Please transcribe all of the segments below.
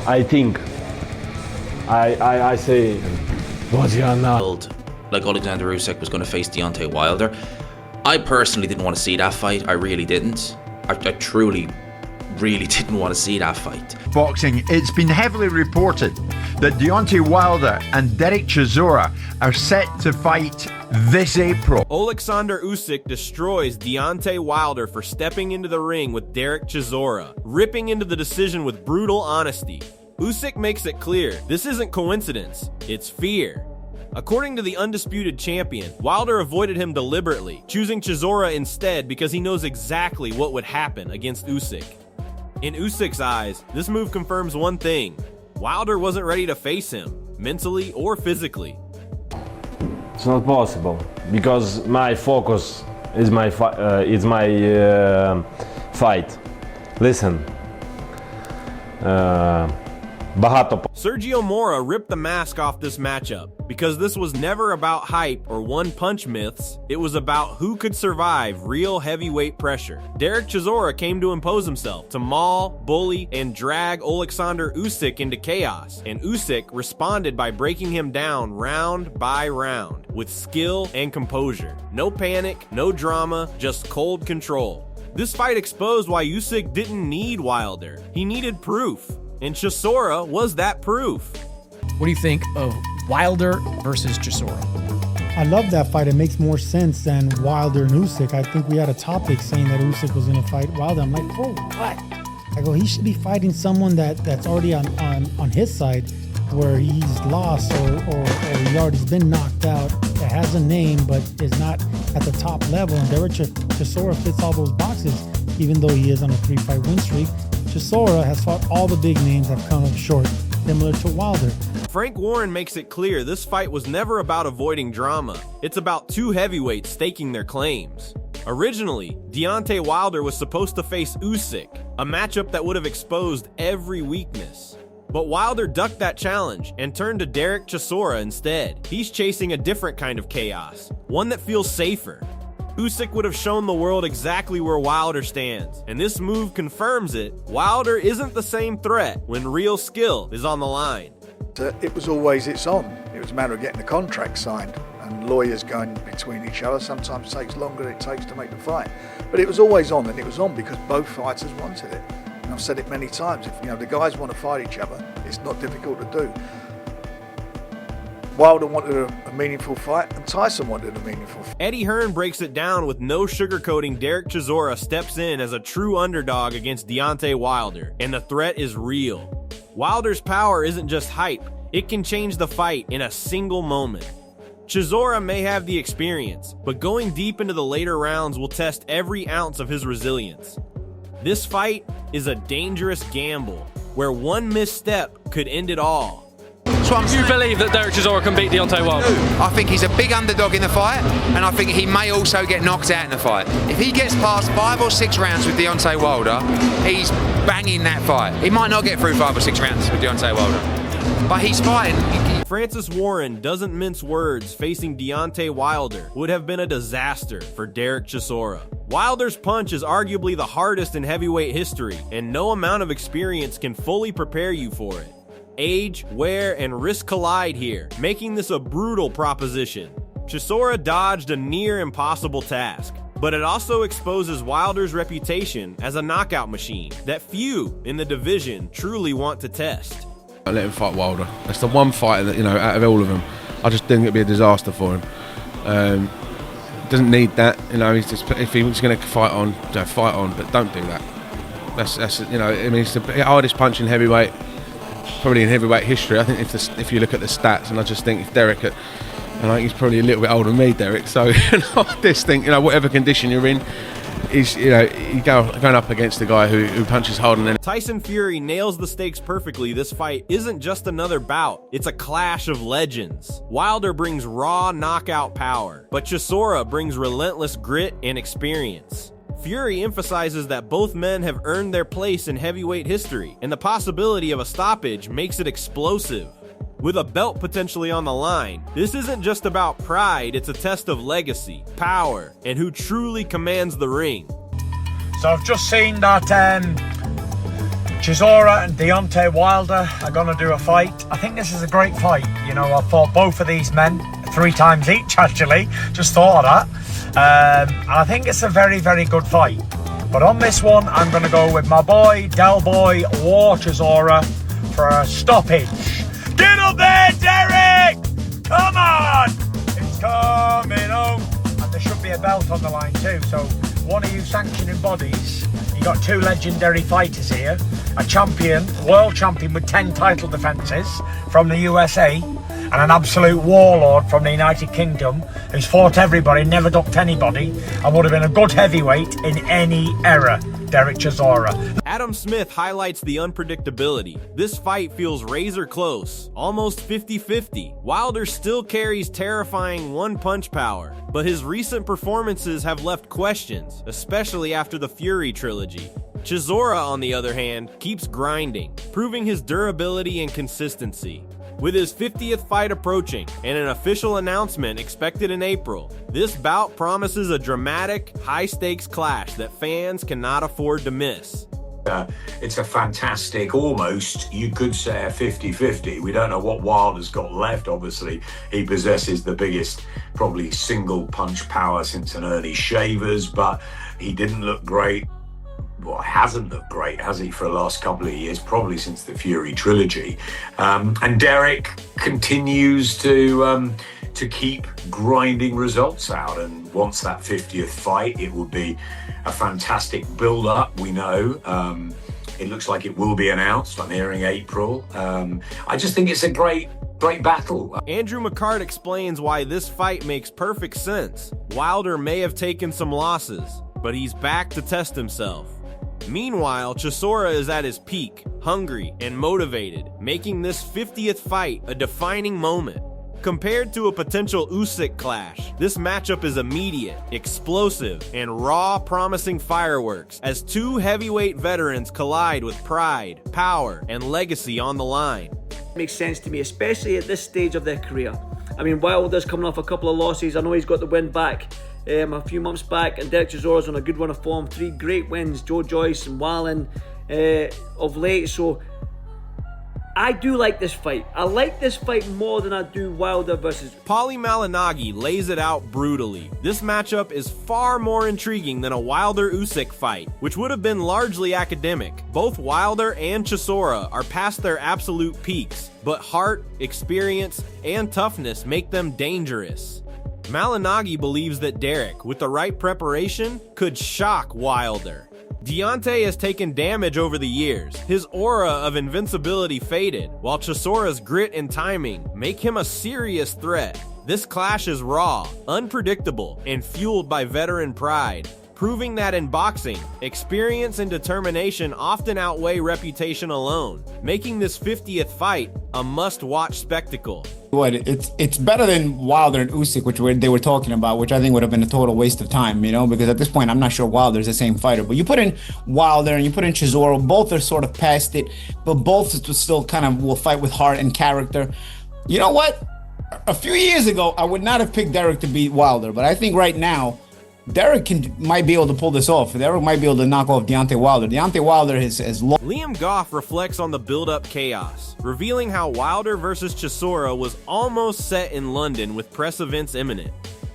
I think, I say, Bodiana. Like Oleksandr Usyk was going to face Deontay Wilder. I personally didn't want to see that fight. I really didn't. I truly, really didn't want to see that fight. Boxing, it's been heavily reported that Deontay Wilder and Derek Chisora are set to fight this April. Oleksandr Usyk destroys Deontay Wilder for stepping into the ring with Derek Chisora, ripping into the decision with brutal honesty. Usyk makes it clear this isn't coincidence, it's fear. According to the undisputed champion, Wilder avoided him deliberately, choosing Chisora instead because he knows exactly what would happen against Usyk. In Usyk's eyes, this move confirms one thing: Wilder wasn't ready to face him, mentally or physically. It's not possible because my focus is my fight. Listen. Sergio Mora ripped the mask off this matchup because this was never about hype or one-punch myths. It was about who could survive real heavyweight pressure. Derek Chisora came to impose himself, to maul, bully, and drag Oleksandr Usyk into chaos, and Usyk responded by breaking him down round by round with skill and composure. No panic, no drama, just cold control. This fight exposed why Usyk didn't need Wilder. He needed proof. And Chisora was that proof. What do you think of Wilder versus Chisora? I love that fight. It makes more sense than Wilder and Usyk. I think we had a topic saying that Usyk was going to fight Wilder. I'm like, bro, what? I go, he should be fighting someone that's already on his side, where he's lost or he already's been knocked out, that has a name but is not at the top level. And Derek Chisora fits all those boxes, even though he is on a 3-fight win streak. Chisora has fought all the big names, have come up short, similar to Wilder. Frank Warren makes it clear this fight was never about avoiding drama. It's about two heavyweights staking their claims. Originally, Deontay Wilder was supposed to face Usyk, a matchup that would have exposed every weakness. But Wilder ducked that challenge and turned to Derek Chisora instead. He's chasing a different kind of chaos, one that feels safer. Usyk would have shown the world exactly where Wilder stands, and this move confirms it. Wilder isn't the same threat when real skill is on the line. It was always it's on. It was a matter of getting the contract signed, and lawyers going between each other sometimes takes longer than it takes to make the fight. But it was always on, and it was on because both fighters wanted it. And I've said it many times, if the guys want to fight each other, it's not difficult to do. Wilder wanted a meaningful fight, and Tyson wanted a meaningful fight. Eddie Hearn breaks it down with no sugarcoating. Derek Chisora steps in as a true underdog against Deontay Wilder, and the threat is real. Wilder's power isn't just hype, it can change the fight in a single moment. Chisora may have the experience, but going deep into the later rounds will test every ounce of his resilience. This fight is a dangerous gamble, where one misstep could end it all. Do you believe that Derek Chisora can beat Deontay Wilder? I think he's a big underdog in the fight, and I think he may also get knocked out in the fight. If he gets past 5 or 6 rounds with Deontay Wilder, he's banging that fight. He might not get through 5 or 6 rounds with Deontay Wilder, but he's fighting. Francis Warren doesn't mince words. Facing Deontay Wilder would have been a disaster for Derek Chisora. Wilder's punch is arguably the hardest in heavyweight history, and no amount of experience can fully prepare you for it. Age, wear, and risk collide here, making this a brutal proposition. Chisora dodged a near impossible task, but it also exposes Wilder's reputation as a knockout machine that few in the division truly want to test. I let him fight Wilder. That's the one fighter that, out of all of them, I just think it'd be a disaster for him. Doesn't need that, he's just, if he was going to fight on, but don't do that. That's it's the hardest punch in heavyweight, probably in heavyweight history. I think if you look at the stats, and I just think if Derek, and I think he's probably a little bit older than me, Derek. So I just think whatever condition you're in, is you're going up against a guy who punches hard. And then Tyson Fury nails the stakes perfectly. This fight isn't just another bout; it's a clash of legends. Wilder brings raw knockout power, but Chisora brings relentless grit and experience. Fury emphasizes that both men have earned their place in heavyweight history, and the possibility of a stoppage makes it explosive. With a belt potentially on the line, this isn't just about pride, it's a test of legacy, power, and who truly commands the ring. So I've just seen that Chisora and Deontay Wilder are going to do a fight. I think this is a great fight. You know, I've fought both of these men 3 times each, actually. Just thought of that. And I think it's a very, very good fight. But on this one, I'm going to go with my boy, Del Boy War Chisora for a stoppage. Get up there, Derek! Come on! It's coming home. And there should be a belt on the line too. So one of you sanctioning bodies, you got 2 legendary fighters here. A champion, world champion with 10 title defences from the USA, and an absolute warlord from the United Kingdom who's fought everybody, never ducked anybody, and would have been a good heavyweight in any era. Derek Chisora. Adam Smith highlights the unpredictability. This fight feels razor close, almost 50-50. Wilder still carries terrifying one-punch power, but his recent performances have left questions, especially after the Fury trilogy. Chisora, on the other hand, keeps grinding, proving his durability and consistency. With his 50th fight approaching and an official announcement expected in April, this bout promises a dramatic, high-stakes clash that fans cannot afford to miss. It's a fantastic, almost, you could say a 50-50. We don't know what Wilder's got left. Obviously, he possesses the biggest, probably single punch power since an early Shavers, but he didn't look great. Well, hasn't looked great, has he, for the last couple of years, probably since the Fury trilogy. And Derek continues to keep grinding results out, and wants that 50th fight. It will be a fantastic build-up, we know. It looks like it will be announced. I'm hearing April. I just think it's a great battle. Andrew McCart explains why this fight makes perfect sense. Wilder may have taken some losses, but he's back to test himself. Meanwhile, Chisora is at his peak, hungry and motivated, making this 50th fight a defining moment. Compared to a potential Usyk clash, this matchup is immediate, explosive, and raw, promising fireworks as 2 heavyweight veterans collide with pride, power, and legacy on the line. It makes sense to me, especially at this stage of their career. I mean, Wilder's coming off a couple of losses. I know he's got the win back a few months back, and Derek Chisora's on a good run of form. 3 great wins, Joe Joyce and Wallen of late. So I do like this fight. I like this fight more than I do Wilder versus... Paulie Malignaggi lays it out brutally. This matchup is far more intriguing than a Wilder-Usyk fight, which would have been largely academic. Both Wilder and Chisora are past their absolute peaks, but heart, experience, and toughness make them dangerous. Malignaggi believes that Derek, with the right preparation, could shock Wilder. Deontay has taken damage over the years. His aura of invincibility faded, while Chisora's grit and timing make him a serious threat. This clash is raw, unpredictable, and fueled by veteran pride, proving that in boxing, experience and determination often outweigh reputation alone, making this 50th fight a must-watch spectacle. It's better than Wilder and Usyk, which they were talking about, which I think would have been a total waste of time, you know, because at this point, I'm not sure Wilder's the same fighter. But you put in Wilder and you put in Chisora, both are sort of past it, but both still kind of will fight with heart and character. You know what? A few years ago, I would not have picked Derek to beat Wilder, but I think right now, Derek might be able to pull this off. Derek might be able to knock off Deontay Wilder. Deontay Wilder has lost. Liam Goff reflects on the build-up chaos, revealing how Wilder versus Chisora was almost set in London with press events imminent.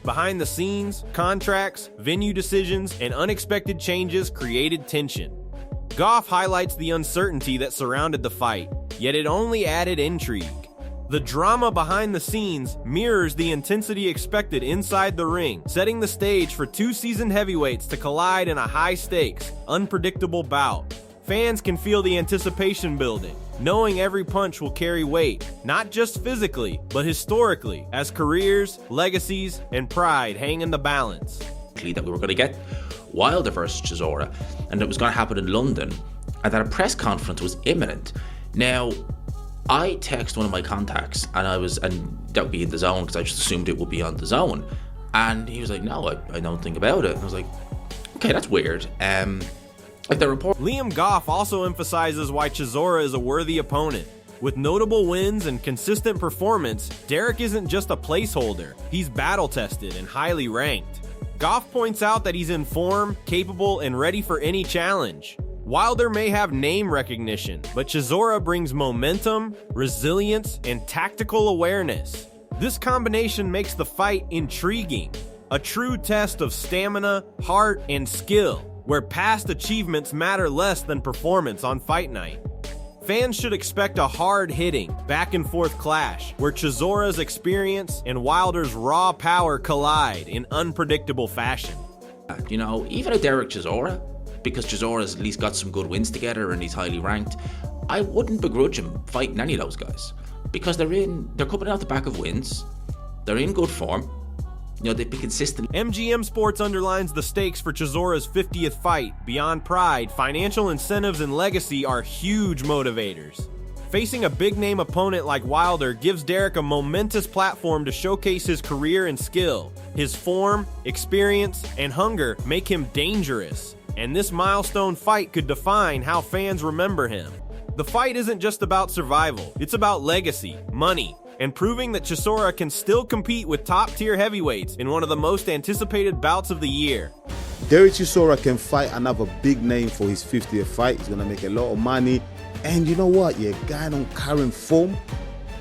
Behind the scenes, contracts, venue decisions, and unexpected changes created tension. Goff highlights the uncertainty that surrounded the fight, yet it only added intrigue. The drama behind the scenes mirrors the intensity expected inside the ring, setting the stage for 2 seasoned heavyweights to collide in a high-stakes, unpredictable bout. Fans can feel the anticipation building, knowing every punch will carry weight, not just physically, but historically, as careers, legacies, and pride hang in the balance. That we were going to get Wilder versus Chisora, and it was going to happen in London, and that a press conference was imminent. Now, I text one of my contacts, and that would be in the zone because I just assumed it would be on the zone. And he was like, "No, I don't think about it." And I was like, "Okay, that's weird." Like the report. Liam Goff also emphasizes why Chisora is a worthy opponent. With notable wins and consistent performance, Derek isn't just a placeholder. He's battle-tested and highly ranked. Goff points out that he's in form, capable, and ready for any challenge. Wilder may have name recognition, but Chisora brings momentum, resilience, and tactical awareness. This combination makes the fight intriguing, a true test of stamina, heart, and skill, where past achievements matter less than performance on fight night. Fans should expect a hard-hitting, back-and-forth clash where Chisora's experience and Wilder's raw power collide in unpredictable fashion. You know, even a Derek Chisora, because Chisora's at least got some good wins together and he's highly ranked, I wouldn't begrudge him fighting any of those guys because they're coming out the back of wins, they're in good form, you know, they've been consistent. MGM Sports underlines the stakes for Chisora's 50th fight. Beyond pride, financial incentives and legacy are huge motivators. Facing a big-name opponent like Wilder gives Derek a momentous platform to showcase his career and skill. His form, experience, and hunger make him dangerous, and this milestone fight could define how fans remember him. The fight isn't just about survival, it's about legacy, money, and proving that Chisora can still compete with top-tier heavyweights in one of the most anticipated bouts of the year. Derek Chisora can fight another big name for his 50th fight. He's going to make a lot of money. And you know what? Yeah, guy on current form,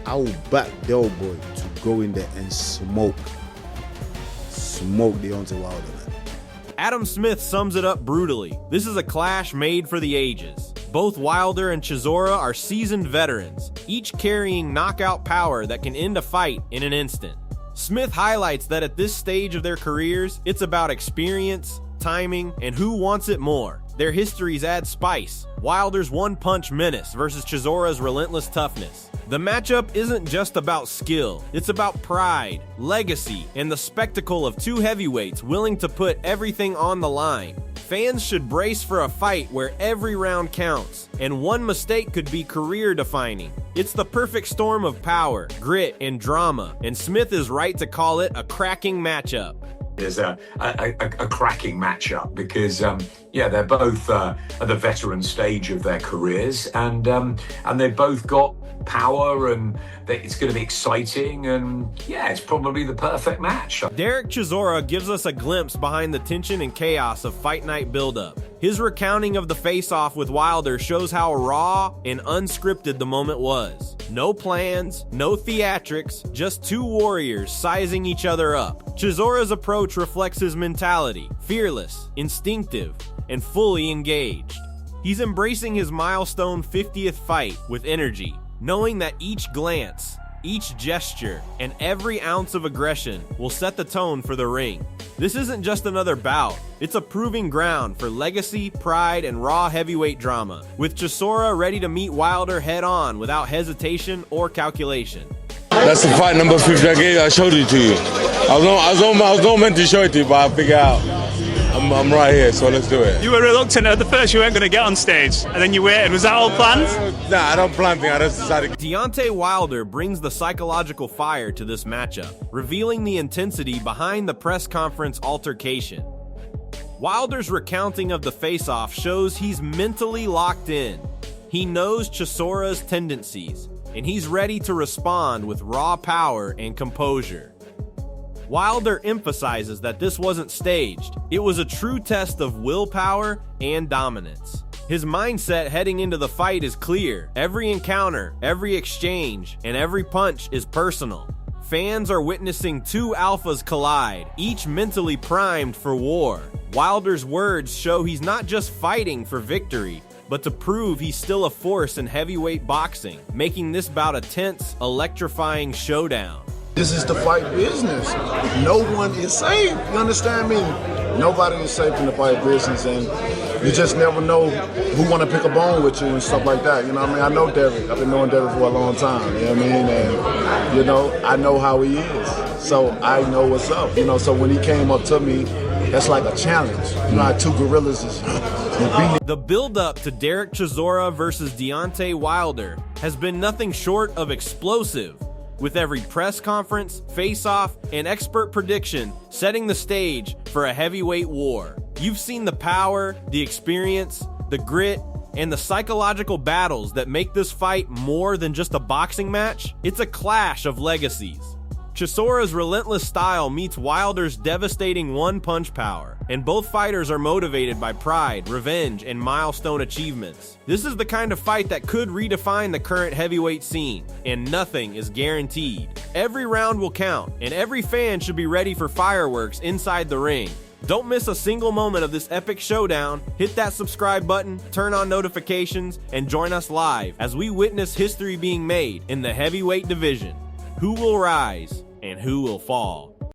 I will back Del Boy to go in there and smoke Deontay Wilder, man. Adam Smith sums it up brutally. This is a clash made for the ages. Both Wilder and Chisora are seasoned veterans, each carrying knockout power that can end a fight in an instant. Smith highlights that at this stage of their careers, it's about experience, timing, and who wants it more. Their histories add spice. Wilder's one-punch menace versus Chisora's relentless toughness. The matchup isn't just about skill, it's about pride, legacy, and the spectacle of two heavyweights willing to put everything on the line. Fans should brace for a fight where every round counts, and one mistake could be career-defining. It's the perfect storm of power, grit, and drama, and Smith is right to call it a cracking matchup. There's a cracking matchup because they're both at the veteran stage of their careers, and they've both got power, and it's going to be exciting, and yeah, it's probably the perfect match. Derek Chisora gives us a glimpse behind the tension and chaos of Fight Night buildup. His recounting of the face-off with Wilder shows how raw and unscripted the moment was. No plans, no theatrics, just two warriors sizing each other up. Chisora's approach reflects his mentality, fearless, instinctive, and fully engaged. He's embracing his milestone 50th fight with energy, knowing that each glance, each gesture, and every ounce of aggression will set the tone for the ring. This isn't just another bout, it's a proving ground for legacy, pride, and raw heavyweight drama, with Chisora ready to meet Wilder head-on without hesitation or calculation. That's the fight number 50 I showed it to you. I was not meant to show it to you, but I figured out I'm right here, so let's do it. You were reluctant at the first, you weren't going to get on stage, and then you waited. Was that all planned? Nah, I don't plan things, I just decided. Deontay Wilder brings the psychological fire to this matchup, revealing the intensity behind the press conference altercation. Wilder's recounting of the face-off shows he's mentally locked in. He knows Chisora's tendencies, and he's ready to respond with raw power and composure. Wilder emphasizes that this wasn't staged. It was a true test of willpower and dominance. His mindset heading into the fight is clear. Every encounter, every exchange, and every punch is personal. Fans are witnessing two alphas collide, each mentally primed for war. Wilder's words show he's not just fighting for victory, but to prove he's still a force in heavyweight boxing, making this bout a tense, electrifying showdown. This is the fight business. No one is safe. You understand me? Nobody is safe in the fight business, and you just never know who want to pick a bone with you and stuff like that. You know what I mean? I know Derek. I've been knowing Derek for a long time. You know what I mean? And, you know, I know how he is. So I know what's up. You know, so when he came up to me, that's like a challenge. You know how two gorillas is beating. The build-up to Derek Chisora versus Deontay Wilder has been nothing short of explosive, with every press conference, face-off, and expert prediction setting the stage for a heavyweight war. You've seen the power, the experience, the grit, and the psychological battles that make this fight more than just a boxing match. It's a clash of legacies. Chisora's relentless style meets Wilder's devastating one-punch power, and both fighters are motivated by pride, revenge, and milestone achievements. This is the kind of fight that could redefine the current heavyweight scene, and nothing is guaranteed. Every round will count, and every fan should be ready for fireworks inside the ring. Don't miss a single moment of this epic showdown. Hit that subscribe button, turn on notifications, and join us live as we witness history being made in the heavyweight division. Who will rise and who will fall?